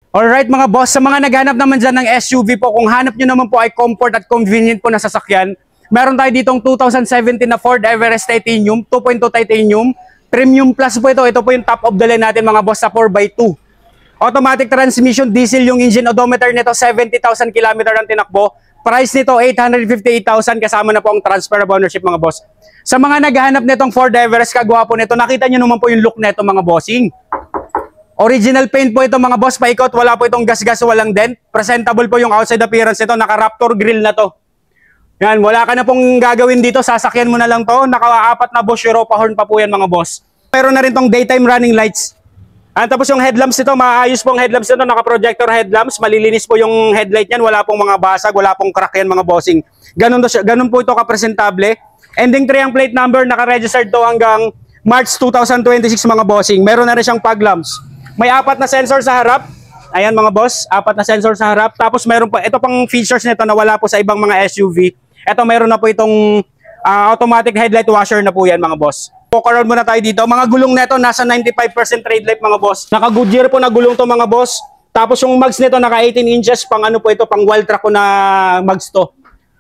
Alright mga boss, sa mga naghanap naman dyan ng SUV po, kung hanap nyo naman po ay comfort at convenient po na sasakyan, meron tayo ditong 2017 na Ford Everest Titanium, 2.2 Titanium, Premium Plus po ito. Ito po yung top of the line natin mga boss sa 4x2. Automatic transmission, diesel yung engine, odometer nito, 70,000 km ang tinakbo. Price nito, 858,000 kasama na po ang transfer of ownership mga boss. Sa mga naghahanap nitong Ford Everest, kagwapo nito, nakita nyo naman po yung look nito mga bossing. Original paint po ito mga boss, paikot, wala po itong gas-gas, walang dent. Presentable po yung outside appearance nito, naka-Raptor grill na to. Yan, wala ka na pong gagawin dito, sasakyan mo na lang to. Naka-4 na Bosch Europa horn pa po yan mga boss. Meron na rin tong daytime running lights. Tapos yung headlamps nito, maayos pong headlamps nito, naka-projector headlamps, malilinis po yung headlight niyan, wala pong mga basag, wala pong crack yan mga bossing. Ganun po ito ka-presentable. Ending 3 ang plate number, naka-registered to hanggang March 2026 mga bossing. Meron na rin siyang fog lamps. May 4 na sensor sa harap. Ayan mga boss, 4 na sensor sa harap. Tapos meron pa, ito pang features nito na wala po sa ibang mga SUV. Ito meron na po itong automatic headlight washer na po yan mga boss. Walk around muna tayo dito. Mga gulong nito nasa 95% trade life mga boss. Naka Goodyear po na gulong to mga boss. Tapos yung mags nito naka 18 inches pang ano po ito, pang wild track ko na mags to.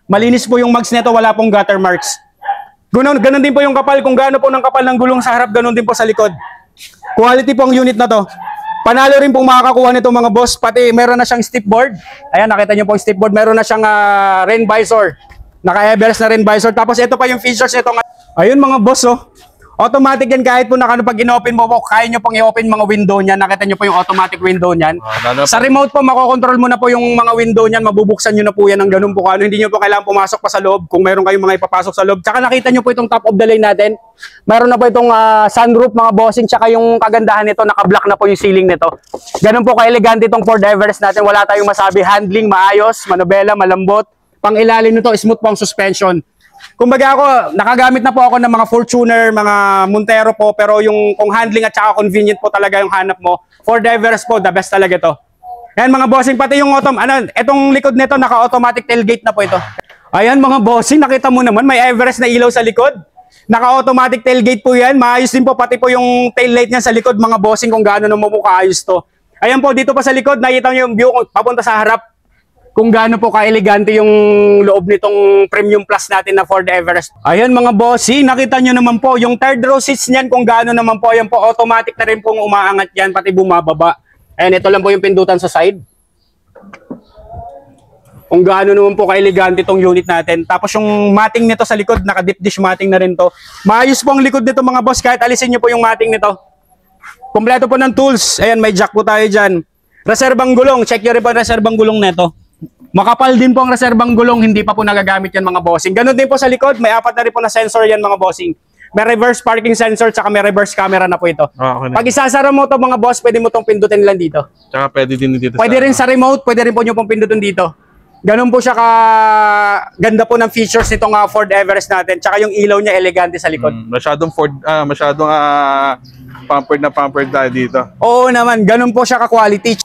Malinis po yung mags nito, wala pong gutter marks. Ganun din po yung kapal, kung gaano po ng kapal ng gulong sa harap, ganun din po sa likod. Quality po ang unit na to. Panalo rin pong makakakuha nito mga boss, pati meron na siyang step board. Ayan, nakita niyo po yung step board, meron na siyang rain visor. Naka-Everest na rain visor. Tapos ito pa yung features nito. Ayun mga boss, oh. Automatic yan kahit po pag in-open mo po, kaya nyo pong i-open mga window niyan. Nakita nyo po yung automatic window niyan. Sa remote po, makokontrol mo na po yung mga window niyan. Mabubuksan nyo na po yan ng ganun po. Hindi nyo po kailangan pumasok pa sa loob kung meron kayong mga ipapasok sa loob. Tsaka nakita nyo po itong top of the line natin. Meron na po itong sunroof mga bossing. Tsaka yung kagandahan nito, naka-block na po yung ceiling nito. Ganun po ka-elegante itong Ford Everest natin. Wala tayong masabi. Handling, maayos, manobela, malambot. Pang ilalim nito, smooth po ang suspension. Kumbaga ako, nakagamit na po ako ng mga Fortuner, mga Montero po, pero yung kung handling at saka convenient po talaga yung hanap mo, Ford Everest po, the best talaga ito. Ayan mga bossing, pati yung etong likod nito, naka-automatic tailgate na po ito. Ayan mga bossing, nakita mo naman, may Everest na ilaw sa likod. Naka-automatic tailgate po yan, maayos din po, pati po yung taillight niya sa likod mga bossing, kung gaano naman po kaayos to. Ayan po, dito pa sa likod, nakita nyo yung view papunta sa harap. Kung gaano po ka-elegante yung loob nitong Premium Plus natin na Ford Everest. Ayan mga bossy, nakita nyo naman po, yung third row seats niyan kung gaano naman po, ayan po, automatic na rin pong umaangat yan, pati bumababa. Ayan, ito lang po yung pindutan sa side. Kung gaano naman po ka-elegante itong unit natin. Tapos yung matting nito sa likod, naka-deep dish matting na rin to. Maayos po ang likod nito mga boss, kahit alisin nyo po yung matting nito. Kompleto po ng tools. Ayan, may jack po tayo dyan. Reserbang gulong, check nyo rin po ang reserbang gulong nito. Makapal din po ang reserbang gulong, hindi pa po nagagamit yan mga bossing. Ganun din po sa likod, may 4 na rin po na sensor yan mga bossing. May reverse parking sensor, tsaka may reverse camera na po ito. Okay. Pag isasara mo ito mga boss, pwede mo itong pindutin lang dito. Tsaka pwede din dito. Pwede rin sa remote, pwede rin po nyo pong pindutin dito. Ganun po siya ganda po ng features nitong Ford Everest natin. Tsaka yung ilaw niya elegante sa likod. Masyadong Ford, pampered tayo dito. Oo naman, ganun po siya ka-quality.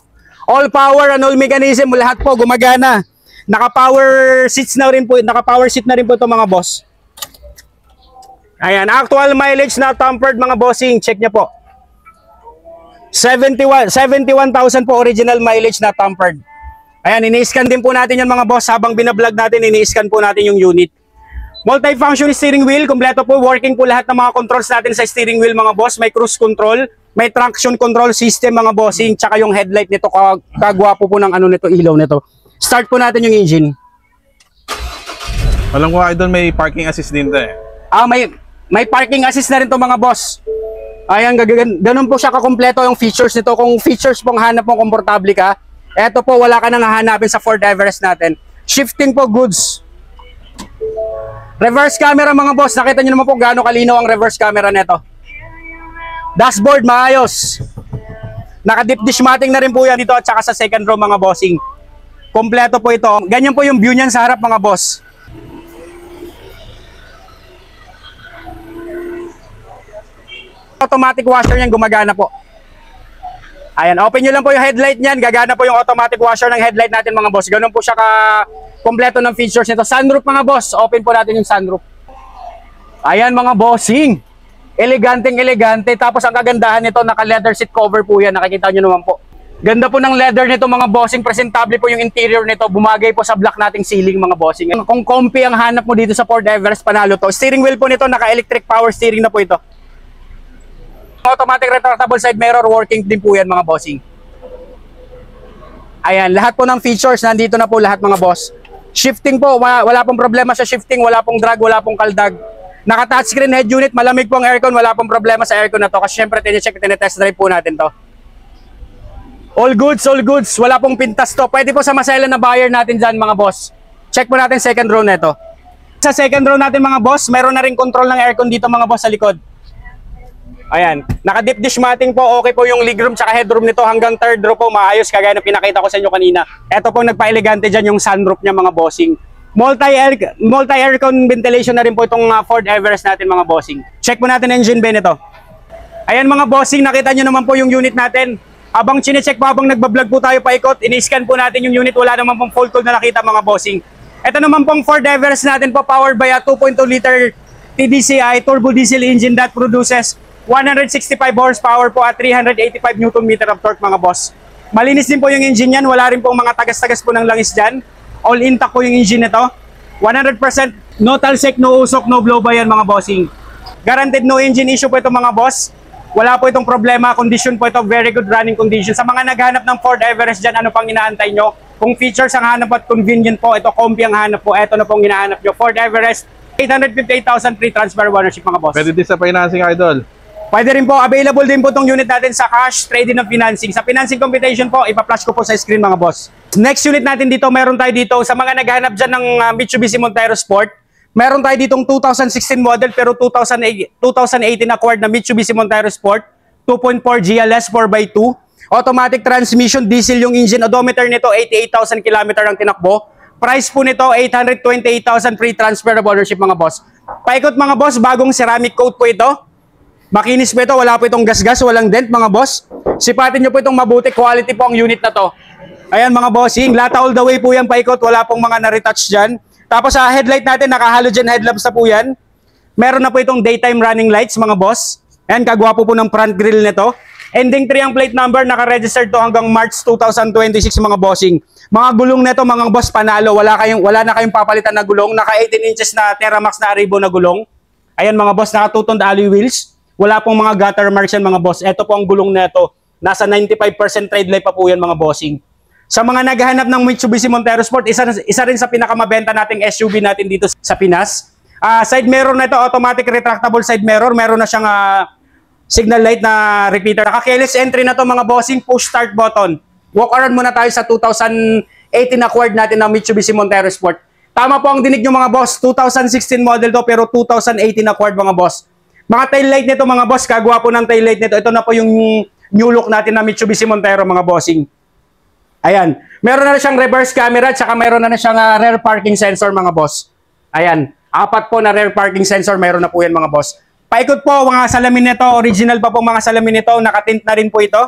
All power and all mechanism, lahat po gumagana. Naka-power seats na rin po, naka-power seat na rin po ito mga boss. Ayan, actual mileage na tampered mga bossing, check niya po. 71,000 po original mileage na tampered. Ayan, ini-scan din po natin yan mga boss. Habang binablog natin, ini-scan po natin yung unit. Multifunction steering wheel, kompleto po, working po lahat ng mga controls natin sa steering wheel mga boss. May cruise control, may traction control system mga bossing, tsaka yung headlight nito, kagwapo po ng nito, ilaw nito. Start po natin yung engine. Alam ko doon may parking assist din to eh. May parking assist na rin to mga boss. Ayan, ganun po siya kakompleto yung features nito. Kung features pong hanap mo, komportable ka, eto po, wala ka nang hahanapin sa Ford Everest natin. Shifting po goods. Reverse camera mga boss, nakita nyo naman po gaano kalinaw ang reverse camera nito. Dashboard, maayos. Naka-deep dish matting na rin po yan dito at saka sa second row mga bossing. Kompleto po ito. Ganyan po yung view niyan sa harap mga boss. Automatic washer niyan gumagana po. Ayan, open nyo lang po yung headlight niyan. Gagana po yung automatic washer ng headlight natin mga boss. Ganun po siya kompleto ng features nito. Sunroof mga boss. Open po natin yung sunroof. Ayan mga bossing. Eleganteng elegante. Tapos ang kagandahan nito, naka leather seat cover po yan. Nakikita nyo naman po. Ganda po ng leather nito mga bossing, presentable po yung interior nito, bumagay po sa black nating ceiling mga bossing. Kung comfy ang hanap mo dito sa Ford Everest, panalo to. Steering wheel po nito, naka-electric power steering na po ito. Automatic retractable side mirror, working din po yan mga bossing. Ayan, lahat po ng features, nandito na po lahat mga boss. Shifting po, wala pong problema sa shifting, wala pong drag, wala pong kaldag. Naka-touchscreen head unit, malamig po ang aircon, wala pong problema sa aircon na to. Kasi syempre, tine-test drive po natin to. All goods, wala pong pintas to. Pwede po sa masela na buyer natin dyan mga boss. Check po natin second row na ito. Sa second row natin mga boss, meron na rin control ng aircon dito mga boss sa likod. Ayan, naka-deep dish matting po, okay po yung legroom tsaka headroom nito hanggang third row po, maayos kagaya na pinakita ko sa inyo kanina. Ito po nagpa-elegante dyan yung sunroof niya mga bossing. Multi-aircon ventilation na rin po itong Ford Everest natin mga bossing. Check po natin engine bay nito. Ayan mga bossing, nakita nyo naman po yung unit natin. Habang chinecheck po, habang nagbablog po tayo paikot, ini-scan po natin yung unit, wala naman pong fault code na nakita mga bossing. Ito naman pong Ford Everest natin po, powered by a 2.2 liter TDCi turbo diesel engine that produces 165 horsepower po at 385 Nm of torque mga boss. Malinis din po yung engine yan, wala rin pong mga tagas-tagas po ng langis dyan. All intact po yung engine nito. 100% no talsek, no usok, no blow by yan mga bossing. Guaranteed no engine issue po ito mga boss. Wala po itong problema, condition po ito, very good running condition. Sa mga naghanap ng Ford Everest dyan, ano pang inaantay nyo? Kung features ang hanap at convenient po, ito comfy ang hanap po, ito na pong hinahanap nyo. Ford Everest, 858,000 free transfer ownership mga boss. Pwede din sa financing, idol. Pwede rin po, available din po itong unit natin sa cash, trade-in of financing. Sa financing computation po, ipa-flash ko po sa screen mga boss. Next unit natin dito, meron tayo dito, sa mga naghanap dyan ng Mitsubishi Montero Sport, meron tayo ditong 2016 model pero 2018 acquired na Mitsubishi Montero Sport, 2.4 GLS 4x2, automatic transmission, diesel yung engine, odometer nito 88,000 km ang tinakbo. Price po nito 828,000 free transfer of ownership mga boss. Paikot mga boss, bagong ceramic coat po ito. Makinis po ito, wala po itong gas-gas, walang dent mga boss. Sipatin nyo po itong mabuti, quality po ang unit na to. Ayan mga bossing, lata all the way po yan paikot, wala pong mga na-retouch dyan. Tapos sa headlight natin, naka-halogen headlamps na po yan. Meron na po itong daytime running lights mga boss. Ayan, kagwapo po ng front grille nito. Ending 3 ang plate number, naka-registered to hanggang March 2026 mga bossing. Mga gulong nito mga boss, panalo. Wala na kayong papalitan na gulong. Naka 18 inches na Teramax na Aribo na gulong. Ayan mga boss, naka 2-toned alloy wheels. Wala pong mga gutter marks yan mga boss. Ito po ang gulong nito. Nasa 95% tread life pa po yan mga bossing. Sa mga naghahanap ng Mitsubishi Montero Sport, isa rin sa pinakamabenta nating SUV natin dito sa Pinas. Side mirror na ito, automatic retractable side mirror. Meron na siyang signal light na repeater. Naka-keyless entry na to mga bossing, push start button. Walk around muna tayo sa 2018 acquired natin ng Mitsubishi Montero Sport. Tama po ang dinig nyo mga boss, 2016 model to pero 2018 acquired mga boss. Mga tail light nito mga boss, kagwapo ng tail light nito. Ito na po yung new look natin na Mitsubishi Montero mga bossing. Ayan, meron na siyang reverse camera at saka meron na siyang rear parking sensor mga boss. Ayan, 4 po na rear parking sensor, meron na po yan mga boss. Paikot po mga salamin nito, original pa po mga salamin nito, nakatint na rin po ito.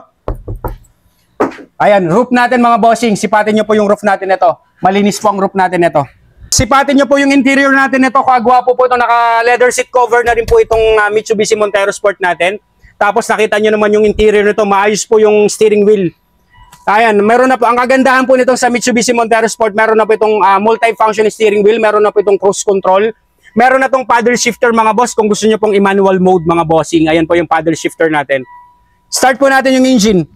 Ayan, roof natin mga bossing, sipatin nyo po yung roof natin ito. Malinis po ang roof natin ito. Sipatin nyo po yung interior natin ito, kagwapo po ito, naka leather seat cover na rin po itong Mitsubishi Montero Sport natin. Tapos nakita nyo naman yung interior nito, maayos po yung steering wheel. Ayan, meron na po, ang kagandahan po nito sa Mitsubishi Montero Sport, meron na po itong multi-function steering wheel, meron na po itong cruise control, meron na itong paddle shifter mga boss, kung gusto nyo pong i-manual mode mga bossing, ayan po yung paddle shifter natin. Start po natin yung engine.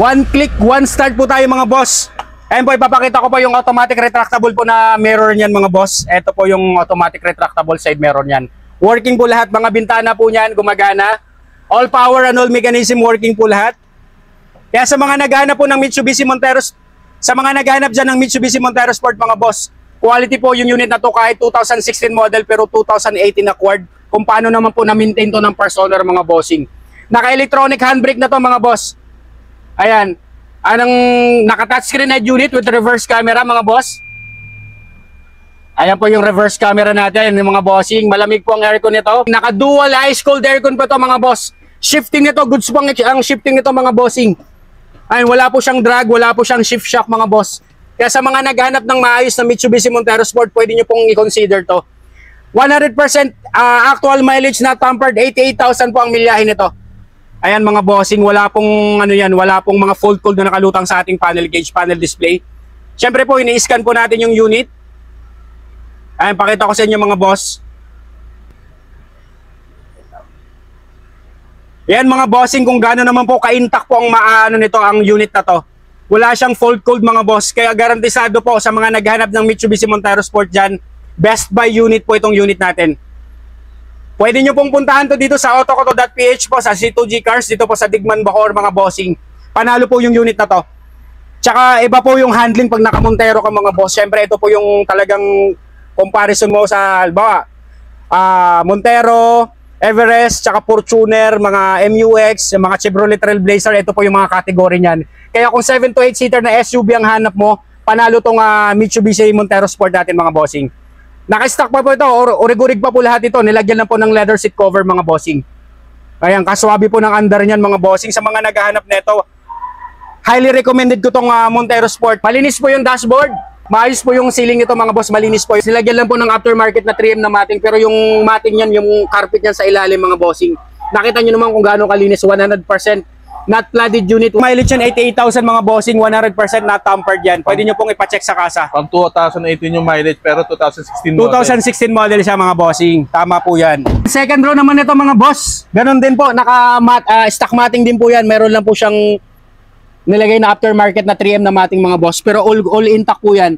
One click, one start po tayo mga boss. Ayan po, ipapakita ko po yung automatic retractable po na mirror niyan mga boss. Ito po yung automatic retractable side mirror niyan. Working po lahat, mga bintana po niyan, gumagana. All power and all mechanism working po lahat. Kaya sa mga naghahanap po ng Mitsubishi Montero, sa mga naghahanap dyan ng Mitsubishi Montero Sport mga boss, quality po yung unit na to kahit 2016 model pero 2018 acquired. Kung paano naman po na-maintain to ng personal mga bossing. Naka-electronic handbrake na to mga boss. Ayan. Anong naka-touchscreen head unit with reverse camera mga boss. Ayan po yung reverse camera natin, yung mga bossing. Malamig po ang aircon nito. Naka-dual ice cold aircon po ito mga boss. Shifting nito, goods po ang shifting nito mga bossing. Ayun, wala po siyang drag, wala po siyang shift shock mga boss. Kaya sa mga naghanap ng maayos na Mitsubishi Montero Sport, pwede nyo pong i-consider to. 100% actual mileage na tampered, 88,000 po ang milyahe nito. Ayan mga bossing, wala pong ano yan, wala pong mga fault code na nakalutang sa ating panel gauge, panel display. Siyempre po, ini-scan po natin yung unit. Ayan, pakita ko sa inyo mga boss. Ayan mga bossing, kung gaano naman po ka-intact po ang maano nito, ang unit na to. Wala siyang fault code mga boss, kaya garantisado po sa mga naghahanap ng Mitsubishi Montero Sport dyan, best buy unit po itong unit natin. Pwede nyo pong puntahan to dito sa autokoto.ph po, sa C2G Cars, dito po sa Digman Bacoor mga bossing. Panalo po yung unit na to. Tsaka iba po yung handling pag naka-Montero ka mga boss. Siyempre ito po yung talagang comparison mo sa halimbawa, Montero, Everest, tsaka Fortuner, mga MUX, mga Chevrolet Trailblazer, ito po yung mga category niyan. Kaya kung 7 to 8 seater na SUV ang hanap mo, panalo tong Mitsubishi Montero Sport natin mga bossing. Naka-stock pa po ito, origurig pa po lahat ito. Nilagyan lang po ng leather seat cover mga bossing. Ayan, kaswabe po ng under niyan mga bossing. Sa mga naghahanap nito, highly recommended ko tong Montero Sport. Malinis po yung dashboard. Maayos po yung ceiling nito mga boss, malinis po. Nilagyan lang po ng aftermarket na 3M na matting, pero yung matting niyan, yung carpet niyan sa ilalim mga bossing. Nakita niyo naman kung gaano kalinis, 100%. Not flooded unit. Mileage yan 88,000 mga bossing, 100% not tampered yan. Pwede nyo pong ipacheck sa kasa. Pang 2018 yung mileage pero 2016 model. 2016 model siya mga bossing. Tama po yan. Second row naman ito mga boss. Ganon din po. Stock matting din po yan. Meron lang po siyang nilagay na aftermarket na 3M na matting mga boss. Pero all intact po yan.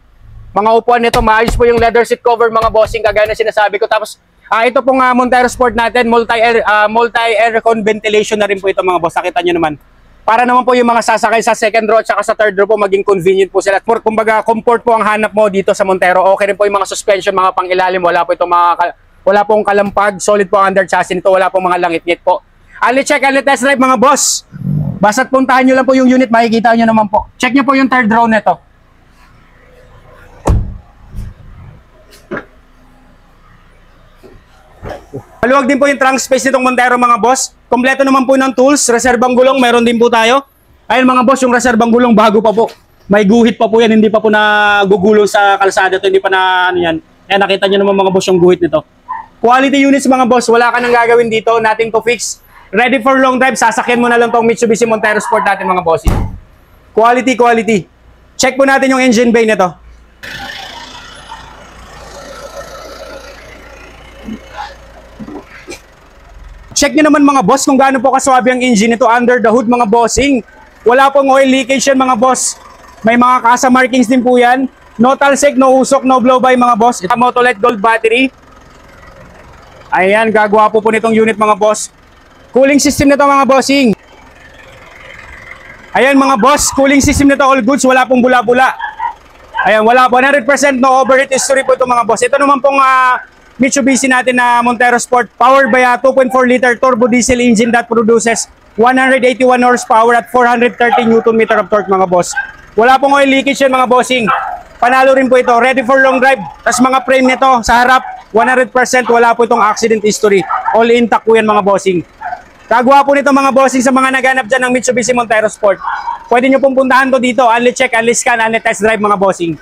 Mga upuan nito, maayos po yung leather seat cover mga bossing. Kagaya na sinasabi ko. Tapos ito pong Montero Sport natin, multi-aircon ventilation na rin po ito mga boss. Nakita nyo naman. Para naman po yung mga sasakay sa second row at sa third row po, maging convenient po sila. Kumbaga, comfort po ang hanap mo dito sa Montero. Okay rin po yung mga suspension, mga pang-ilalim. Wala po itong wala pong kalampag. Solid po ang under chassis nito. Wala pong mga langit-ngit po. Ali check, ali test drive mga boss. Basta't puntahan nyo lang po yung unit, makikita nyo naman po. Check nyo po yung third row nito. Maluwag din po yung trunk space nitong Montero mga boss. Kompleto naman po ng tools, reserbang gulong, meron din po tayo. Ayun mga boss, yung reserbang gulong bago pa po. May guhit pa po yan, hindi pa po nagugulo sa kalsada to, hindi pa na ano yan. Ayan, nakita nyo naman mga boss yung guhit nito. Quality units mga boss, wala ka nang gagawin dito, nothing to fix. Ready for long drive, sasakyan mo na lang tong Mitsubishi Montero Sport natin mga boss. Quality, quality. Check po natin yung engine bay nito. Check nyo naman mga boss kung gaano po kaswabe ang engine nito under the hood mga bossing. Wala pong oil leakage yan mga boss. May mga kasa markings din po yan. No talsik, no usok, no blow by mga boss. Ito Motolite Gold battery. Ayan, gagwapo po nitong unit mga boss. Cooling system nito mga bossing. Ayan mga boss, cooling system nito all goods. Wala pong bula-bula. Ayan, wala po. 100% no overheat history po ito mga boss. Ito naman pong Mitsubishi natin na Montero Sport, powered by a 2.4 liter turbo diesel engine that produces 181 horsepower at 430 Nm of torque mga boss. Wala pong oil leakage yan mga bossing. Panalo rin po ito. Ready for long drive. Tapos mga frame nito sa harap, 100% wala po itong accident history. All intact po yan mga bossing. Kagwa po nito mga bossing sa mga naghanap dyan ng Mitsubishi Montero Sport. Pwede nyo pong puntahan to dito. Only check, only scan, only test drive mga bossing.